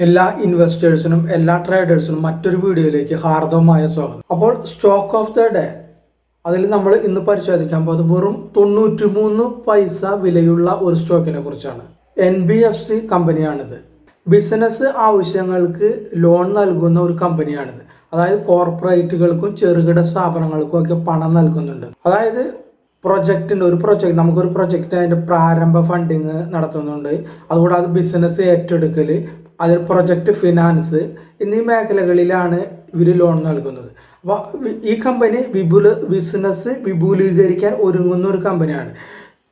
എല്ലാ ഇൻവെസ്റ്റേഴ്സിനും എല്ലാ ട്രേഡേഴ്സിനും മറ്റൊരു വീഡിയോയിലേക്ക് ഹാർദവമായ സ്വാഗതം. അപ്പോൾ സ്റ്റോക്ക് ഓഫ് ദ ഡേ അതിൽ നമ്മൾ ഇന്ന് പരിശോധിക്കാൻ പോകുന്നത് വെറും 93 പൈസ വിലയുള്ള ഒരു സ്റ്റോക്കിനെ കുറിച്ചാണ്. NBFC കമ്പനിയാണിത്. ബിസിനസ് ആവശ്യങ്ങൾക്ക് ലോൺ നൽകുന്ന ഒരു കമ്പനിയാണിത്. അതായത് കോർപ്പറേറ്റുകൾക്കും ചെറുകിട സ്ഥാപനങ്ങൾക്കും ഒക്കെ പണം നൽകുന്നുണ്ട്. അതായത് നമുക്കൊരു പ്രൊജക്റ്റ് അതിൻ്റെ പ്രാരംഭ ഫണ്ടിങ് നടത്തുന്നുണ്ട്. അതുകൂടാതെ ബിസിനസ് ഏറ്റെടുക്കൽ, അതിൽ പ്രൊജക്റ്റ് ഫിനാൻസ് എന്നീ മേഖലകളിലാണ് ഇവർ ലോൺ നൽകുന്നത്. അപ്പോൾ ഈ കമ്പനി ബിസിനസ് വിപുലീകരിക്കാൻ ഒരുങ്ങുന്ന ഒരു കമ്പനിയാണ്.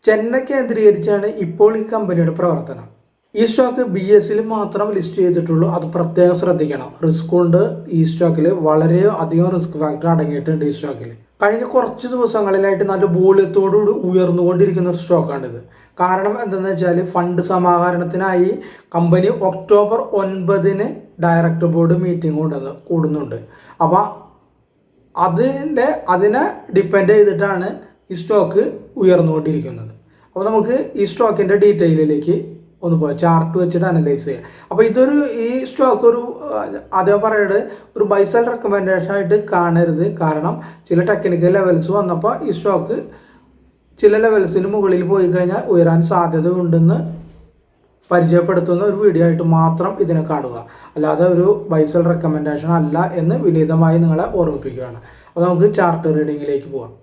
ചെന്നൈ കേന്ദ്രീകരിച്ചാണ് ഇപ്പോൾ ഈ കമ്പനിയുടെ പ്രവർത്തനം. ഈ സ്റ്റോക്ക് BSE മാത്രം ലിസ്റ്റ് ചെയ്തിട്ടുള്ളൂ. അത് പ്രത്യേകം ശ്രദ്ധിക്കണം. റിസ്ക് ഉണ്ട് ഈ സ്റ്റോക്കിൽ, വളരെ അധികം റിസ്ക് ഫാക്ടർ അടങ്ങിയിട്ടുണ്ട് ഈ സ്റ്റോക്കിൽ. കഴിഞ്ഞ കുറച്ച് ദിവസങ്ങളിലായിട്ട് നല്ല വോള്യത്തോടുകൂടി ഉയർന്നുകൊണ്ടിരിക്കുന്ന ഒരു സ്റ്റോക്കാണിത്. കാരണം എന്തെന്ന് വെച്ചാൽ ഫണ്ട് സമാഹരണത്തിനായി company October 9 director board meeting കൂടുന്നുണ്ട്. അപ്പോൾ അതിനെ ഡിപ്പെൻഡ് ചെയ്തിട്ടാണ് ഈ സ്റ്റോക്ക് ഉയർന്നുകൊണ്ടിരിക്കുന്നത്. അപ്പോൾ നമുക്ക് ഈ സ്റ്റോക്കിൻ്റെ ഡീറ്റെയിലിലേക്ക് ഒന്ന് പോയി ചാർട്ട് വെച്ചിട്ട് അനലൈസ് ചെയ്യാം. അപ്പോൾ ഈ സ്റ്റോക്ക് അതേ പറയുന്നത് ഒരു ബൈ സെൽ റെക്കമെൻഡേഷൻ ആയിട്ട് കാണരുത്. കാരണം ചില ടെക്നിക്കൽ ലെവൽസ് വന്നപ്പോൾ ഈ സ്റ്റോക്ക് ചില ലെവൽസിന് മുകളിൽ പോയി കഴിഞ്ഞാൽ ഉയരാൻ സാധ്യതയുണ്ടെന്ന് പരിചയപ്പെടുത്തുന്ന ഒരു വീഡിയോ ആയിട്ട് മാത്രം ഇതിനെ കാണുക. അല്ലാതെ ഒരു ബൈ സെൽ റെക്കമെൻഡേഷൻ അല്ല എന്ന് വിനീതമായി നിങ്ങളെ ഓർമ്മിപ്പിക്കുകയാണ്. അപ്പോൾ നമുക്ക് ചാർട്ട് റീഡിങ്ങിലേക്ക് പോകാം.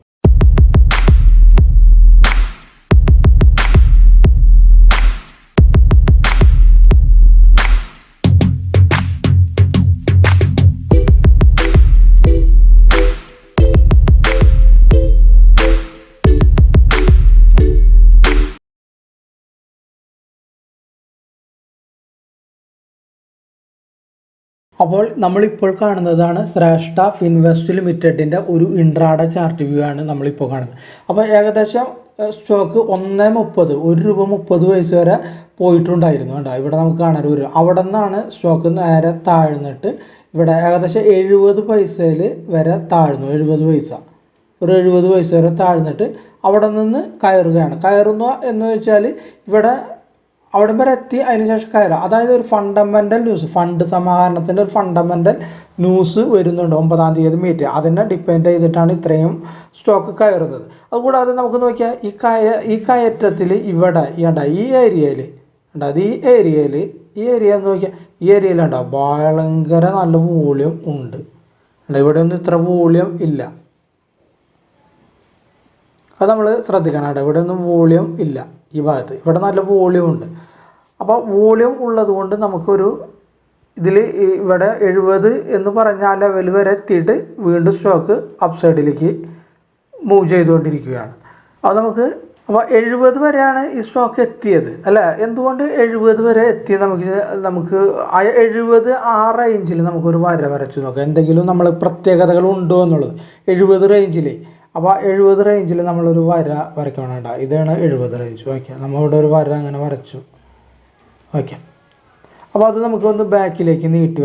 അപ്പോൾ നമ്മളിപ്പോൾ കാണുന്നതാണ് ശ്രേഷ്ഠ ഫിൻവെസ്റ്റ് ലിമിറ്റഡിൻ്റെ ഒരു ഇൻട്രാഡേ ചാർട്ട് വ്യൂ ആണ് നമ്മളിപ്പോൾ കാണുന്നത്. അപ്പോൾ ഏകദേശം സ്റ്റോക്ക് 1.30 ₹1.30 വരെ പോയിട്ടുണ്ടായിരുന്നു. കേട്ടോ, ഇവിടെ നമുക്ക് കാണാൻ അവിടെ നിന്നാണ് സ്റ്റോക്ക് നേരെ താഴ്ന്നിട്ട് ഇവിടെ ഏകദേശം 70 പൈസയിൽ വരെ താഴ്ന്നു. 70 പൈസ, ഒരു 70 പൈസ വരെ താഴ്ന്നിട്ട് അവിടെ നിന്ന് കയറുന്നു എന്ന് വെച്ചാൽ അവിടെ വരെ എത്തി. അതിനുശേഷം കയറുക, അതായത് ഒരു ഫണ്ടമെൻ്റൽ ന്യൂസ്, ഫണ്ട് സമാഹരണത്തിൻ്റെ ഒരു ഫണ്ടമെൻ്റൽ ന്യൂസ് വരുന്നുണ്ട് 9-ാം തീയതി മീറ്റ്. അതിനെ ഡിപ്പെൻഡ് ചെയ്തിട്ടാണ് ഇത്രയും സ്റ്റോക്ക് കയറുന്നത്. അതുകൂടാതെ നമുക്ക് നോക്കിയാൽ ഈ കയറ്റത്തിൽ ഈ ഏരിയയിൽ നോക്കിയാൽ ഈ ഏരിയയിലുണ്ടോ ഭയങ്കര നല്ല വോളിയം ഉണ്ട്. ഇവിടെ ഒന്നും ഇത്ര വോളിയം ഇല്ല, അത് നമ്മൾ ശ്രദ്ധിക്കണം. ഇവിടെ ഒന്നും വോളിയം ഇല്ല ഈ ഭാഗത്ത്. ഇവിടെ നല്ല വോളിയം ഉണ്ട്. അപ്പോൾ വോളിയം ഉള്ളത് കൊണ്ട് നമുക്കൊരു ഇവിടെ 70 എന്ന് പറഞ്ഞ ആ ലെവൽ വരെ എത്തിയിട്ട് വീണ്ടും സ്റ്റോക്ക് അപ്സൈഡിലേക്ക് മൂവ് ചെയ്തുകൊണ്ടിരിക്കുകയാണ്. അപ്പോൾ 70 വരെയാണ് ഈ സ്റ്റോക്ക് എത്തിയത് അല്ലേ? എന്തുകൊണ്ട് 70 വരെ എത്തി? നമുക്ക് ആ 70 ആ റേഞ്ചിൽ നമുക്കൊരു വരച്ചു നോക്കാം. എന്തെങ്കിലും നമ്മൾ പ്രത്യേകതകൾ ഉണ്ടോ എന്നുള്ളത് 70 റേഞ്ചിൽ. അപ്പോൾ 70 റേഞ്ചിൽ നമ്മളൊരു വരയ്ക്കണം. ഇതാണ് 70 റേഞ്ച്. ഓക്കെ, നമ്മളിവിടെ ഒരു അങ്ങനെ വരച്ചു. ഓക്കെ, അപ്പോൾ അത് നമുക്കൊന്ന് ബാക്കിലേക്ക് നീട്ടി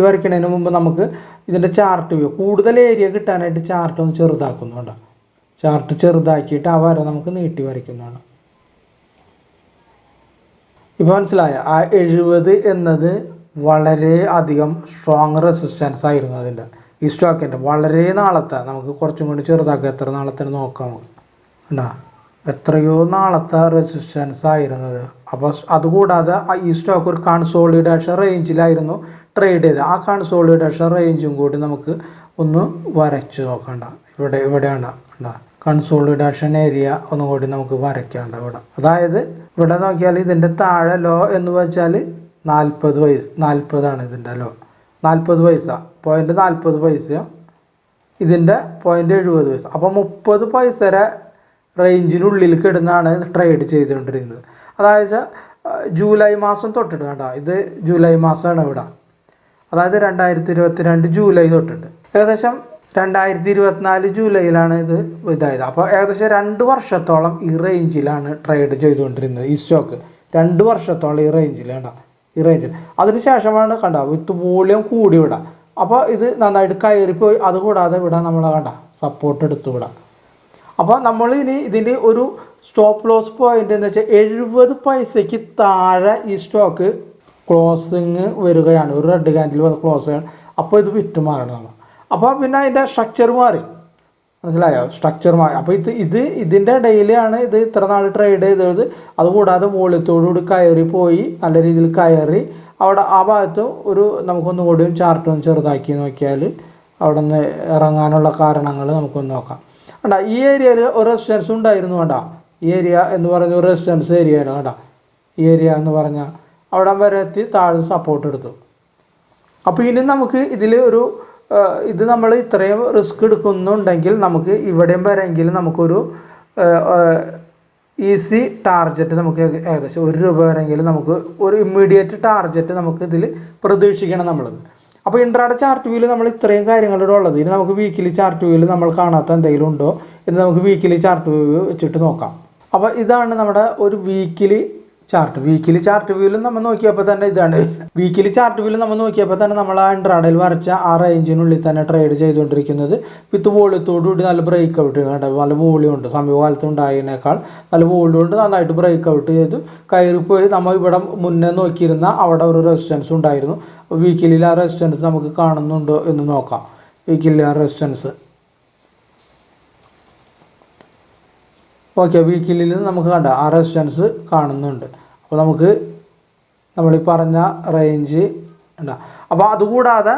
വരയ്ക്കുന്നതിന് മുമ്പ് നമുക്ക് ഇതിൻ്റെ ചാർട്ട് വ്യൂ കൂടുതൽ ഏരിയ കിട്ടാനായിട്ട് ചാർട്ട് ഒന്ന് ചെറുതാക്കുന്നുണ്ട്. ചാർട്ട് ചെറുതാക്കിയിട്ട് ആ വര നമുക്ക് നീട്ടി വരയ്ക്കുന്നതാണ്. ഇപ്പോൾ മനസ്സിലായ ആ 70 എന്നത് വളരെ അധികം സ്ട്രോങ് റെസിസ്റ്റൻസ് ആയിരുന്നു അതിൻ്റെ ഈ സ്റ്റോക്കിൻ്റെ. വളരെ നാളത്തെ, നമുക്ക് കുറച്ചും കൂടി ചെറുതാക്കുക, എത്ര നാളത്തെ നോക്കാം നമുക്ക്. എത്രയോ നാളത്തെ റെസിസ്റ്റൻസ് ആയിരുന്നത്. അപ്പോൾ അതുകൂടാതെ ഈ സ്റ്റോക്ക് ഒരു കൺസോളിഡേഷൻ റേഞ്ചിലായിരുന്നു ട്രേഡ് ചെയ്തത്. ആ കൺസോളിഡേഷൻ റേഞ്ചും കൂടി നമുക്ക് ഒന്ന് വരച്ച് നോക്കണ്ട. ഇവിടെയാണ് കൺസോളിഡേഷൻ ഏരിയ ഒന്നും കൂടി നമുക്ക് വരയ്ക്കേണ്ട ഇവിടെ. അതായത് ഇവിടെ നോക്കിയാൽ ഇതിൻ്റെ താഴെ ലോ എന്ന് വെച്ചാൽ 40 ഇതിൻ്റെ ലോ. 40 പൈസ, 0.40 പൈസ. ഇതിൻ്റെ 0.70 പൈസ. അപ്പോൾ 30 പൈസ റേഞ്ചിനുള്ളിൽ കിടന്നാണ് ട്രേഡ് ചെയ്തുകൊണ്ടിരുന്നത്. അതായത് ജൂലൈ മാസം തൊട്ടിട്ട് ഇത് ജൂലൈ മാസമാണ് ഇവിടെ. അതായത് 2022 ജൂലൈ തൊട്ടിട്ട് ഏകദേശം 2024 ജൂലൈയിലാണ് ഇതായത്. അപ്പോൾ ഏകദേശം 2 വർഷത്തോളം ഈ റേഞ്ചിലാണ് ട്രേഡ് ചെയ്തുകൊണ്ടിരുന്നത് ഈ സ്റ്റോക്ക്. 2 വർഷത്തോളം ഈ റേഞ്ചിൽ അതിനുശേഷമാണ് വിത്ത് വോളിയം കൂടി വിടാം. അപ്പോൾ ഇത് നന്നായിട്ട് കയറിപ്പോയി. അതുകൂടാതെ ഇവിടെ നമ്മൾ സപ്പോർട്ട് എടുത്തു വിടാം. അപ്പോൾ നമ്മൾ ഇതിൻ്റെ ഒരു സ്റ്റോപ്പ് ലോസ് പോയിന്റ് എന്ന് വെച്ചാൽ 70 പൈസയ്ക്ക് താഴെ ഈ സ്റ്റോക്ക് ക്ലോസിങ് വരികയാണ്, ഒരു റെഡ് ക്യാൻഡിൽ വന്ന് ക്ലോസ് ചെയ്യണം, അപ്പോൾ ഇത് വിറ്റ് മാറണം. അപ്പോൾ പിന്നെ അതിൻ്റെ സ്ട്രക്ചർ മാറി, മനസ്സിലായോ? സ്ട്രക്ചർ മാറി. അപ്പോൾ ഇതിൻ്റെ ഇടയിലാണ് ഇത് ഇത്ര നാൾ ട്രേഡ് ചെയ്തത്. അതുകൂടാതെ വോളിയത്തോടുകൂടി കയറി പോയി, നല്ല രീതിയിൽ കയറി അവിടെ ആ ഭാഗത്ത് ഒരു നമുക്കൊന്നുകൂടിയും ചാർട്ടൊന്ന് ചെറുതാക്കി നോക്കിയാൽ അവിടെ നിന്ന് ഇറങ്ങാനുള്ള കാരണങ്ങൾ നമുക്കൊന്ന് നോക്കാം. വേണ്ട, ഈ ഏരിയയിൽ ഒരു റെസിസ്റ്റൻസ് ഉണ്ടായിരുന്നു. വേണ്ട, ഈ ഏരിയ എന്ന് പറഞ്ഞ ഒരു റെസിസ്റ്റൻസ് ഏരിയയാണ്. വേണ്ട, ഈ ഏരിയ എന്ന് പറഞ്ഞാൽ അവിടെ വരെ എത്തി താഴെ സപ്പോർട്ട് എടുത്തു. അപ്പോൾ ഇനി നമുക്ക് ഇതിൽ ഒരു ഇത് നമ്മൾ ഇത്രയും റിസ്ക് എടുക്കുന്നുണ്ടെങ്കിൽ നമുക്ക് ഇവിടെയും വരെയെങ്കിലും നമുക്കൊരു ഈസി ടാർജറ്റ് നമുക്ക് ഏകദേശം ₹1 വരെയെങ്കിലും നമുക്ക് ഒരു ഇമ്മീഡിയറ്റ് ടാർജറ്റ് നമുക്ക് ഇതിൽ പ്രതീക്ഷിക്കണം നമ്മളത്. അപ്പോൾ ഇൻട്രാഡേ ചാർട്ട് വ്യൂവിൽ നമ്മൾ ഇത്രയും കാര്യങ്ങളുടെ ഉള്ളത്. ഇനി നമുക്ക് വീക്കിലി ചാർട്ട് വ്യൂവിൽ നമ്മൾ കാണാത്ത എന്തെങ്കിലും ഉണ്ടോ എന്ന് നമുക്ക് വീക്കിലി ചാർട്ട് വ്യൂ വെച്ചിട്ട് നോക്കാം. അപ്പോൾ ഇതാണ് നമ്മുടെ ഒരു വീക്കിലി ചാർട്ട്. വീക്കിലി ചാർട്ട് വ്യൂവിൽ നമ്മൾ നോക്കിയപ്പോൾ തന്നെ ഇതാണ്. വീക്കിലി ചാർട്ട് വ്യൂവിൽ നമ്മൾ നോക്കിയപ്പോൾ തന്നെ നമ്മൾ ആ ഇൻട്രാഡേയിൽ വരച്ച ആ റേഞ്ചിനുള്ളിൽ തന്നെ ട്രേഡ് ചെയ്തുകൊണ്ടിരിക്കുന്നത്. വിത്ത് വോളിയത്തോടുകൂടി നല്ല ബ്രേക്ക് ഔട്ട് ചെയ്യണം. നല്ല വോളിയം ഉണ്ട്, സമീപകാലത്ത് ഉണ്ടായതിനേക്കാൾ നല്ല വോളിയം ഉണ്ട്, നന്നായിട്ട് ബ്രേക്ക് ഔട്ട് ചെയ്ത് കയറിപ്പോയി. നമ്മൾ ഇവിടെ മുന്നേ നോക്കിയിരുന്ന അവിടെ ഒരു റെസിസ്റ്റൻസ് ഉണ്ടായിരുന്നു. വീക്കിലിൽ ആ റെസിസ്റ്റൻസ് നമുക്ക് കാണുന്നുണ്ടോ എന്ന് നോക്കാം. വീക്കിലി ആ റെസിസ്റ്റൻസ് ഓക്കെ, വീക്കിലിൽ നമുക്ക് കണ്ട ആ റെസിസ്റ്റൻസ് കാണുന്നുണ്ട്. അപ്പോൾ നമുക്ക് നമ്മളീ പറഞ്ഞ റേഞ്ച് ഉണ്ട്. അപ്പോൾ അതുകൂടാതെ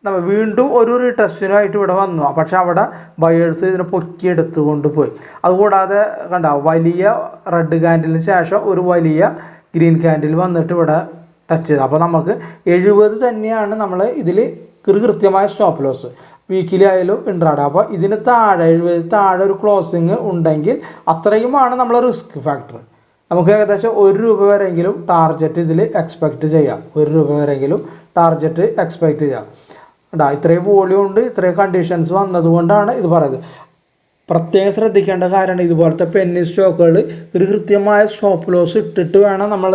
നമ്മൾ വീണ്ടും ഒരു റീടെസ്റ്റിനായിട്ട് ഇവിടെ വന്നു. പക്ഷെ അവിടെ ബയേഴ്സ് ഇതിനെ പൊക്കിയെടുത്ത് കൊണ്ടുപോയി. അതുകൂടാതെ കണ്ട വലിയ റെഡ് ക്യാൻഡിലിന് ശേഷം ഒരു വലിയ ഗ്രീൻ ക്യാൻഡിൽ വന്നിട്ട് ഇവിടെ ടച്ച് ചെയ്തു. അപ്പോൾ നമുക്ക് 70 തന്നെയാണ് നമ്മൾ ഇതിൽ കൃത്യമായ സ്റ്റോപ്പ് ലോസ്, വീക്കിലി ആയാലും ഇൻട്രാഡേ. അപ്പോൾ ഇതിന് താഴെ 70 താഴെ ഒരു ക്ലോസിങ് ഉണ്ടെങ്കിൽ അത്രയുമാണ് നമ്മൾ റിസ്ക് ഫാക്ടർ. നമുക്ക് ഏകദേശം ₹1 വരെയെങ്കിലും ടാർജറ്റ് ഇതിൽ എക്സ്പെക്റ്റ് ചെയ്യാം. ₹1 വരെയെങ്കിലും ടാർജറ്റ് എക്സ്പെക്റ്റ് ചെയ്യാം. ഇത്രയും വോളിയം ഉണ്ട്, ഇത്രയും കണ്ടീഷൻസ് വന്നതുകൊണ്ടാണ് ഇത് പറയുന്നത്. പ്രത്യേകം ശ്രദ്ധിക്കേണ്ട കാര്യമാണ് ഇതുപോലത്തെ പെന്നി സ്റ്റോക്കുകൾ ഒരു കൃത്യമായ സ്റ്റോപ്പ് ലോസ് ഇട്ടിട്ട് വേണം നമ്മൾ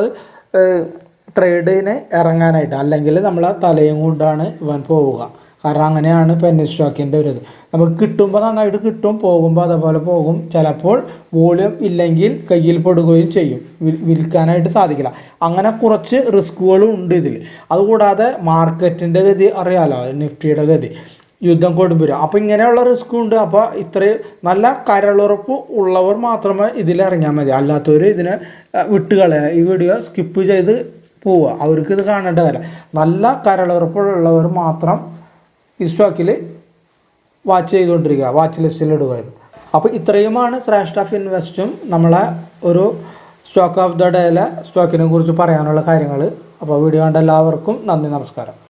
ട്രേഡിന് ഇറങ്ങാനായിട്ട്. അല്ലെങ്കിൽ നമ്മൾ തലയും കൊണ്ടാണ് ഇവൻ പോവുക. കാരണം അങ്ങനെയാണ് പെന്നി സ്റ്റോക്കിൻ്റെ ഒരു ഇത്. നമുക്ക് കിട്ടുമ്പോൾ നന്നായിട്ട് കിട്ടും, പോകുമ്പോൾ അതേപോലെ പോകും. ചിലപ്പോൾ വോളിയം ഇല്ലെങ്കിൽ കയ്യിൽ പെടുകയും ചെയ്യും, വിൽക്കാനായിട്ട് സാധിക്കില്ല. അങ്ങനെ കുറച്ച് റിസ്കുകളും ഉണ്ട് ഇതിൽ. അതുകൂടാതെ മാർക്കറ്റിൻ്റെ ഗതി അറിയാലോ, നിഫ്റ്റിയുടെ ഗതി യുദ്ധം കൊടുമ്പുരും. അപ്പോൾ ഇങ്ങനെയുള്ള റിസ്ക്കും ഉണ്ട്. അപ്പോൾ ഇത്രയും നല്ല കരളുറപ്പ് ഉള്ളവർ മാത്രമേ ഇതിൽ ഇറങ്ങിയാൽ മതി. അല്ലാത്തവർ ഇതിനെ വിട്ടുകളയുക, ഈ വീഡിയോ സ്കിപ്പ് ചെയ്ത് പോവുക. അവർക്ക് ഇത് കാണേണ്ട കാര്യം. നല്ല കരളുറപ്പുള്ളവർ മാത്രം ഈ സ്റ്റോക്കിൽ വാച്ച് ചെയ്തുകൊണ്ടിരിക്കുക, വാച്ച് ലിസ്റ്റിൽ ഇടുക. അപ്പോൾ ഇത്രയുമാണ് ശ്രേഷ്ഠ ഇൻവെസ്റ്റും നമ്മളെ ഒരു സ്റ്റോക്ക് ഓഫ് ദ ഡേയിലെ സ്റ്റോക്കിനെ കുറിച്ച് പറയാനുള്ള കാര്യങ്ങൾ. അപ്പോൾ വീഡിയോ കണ്ട എല്ലാവർക്കും നന്ദി, നമസ്കാരം.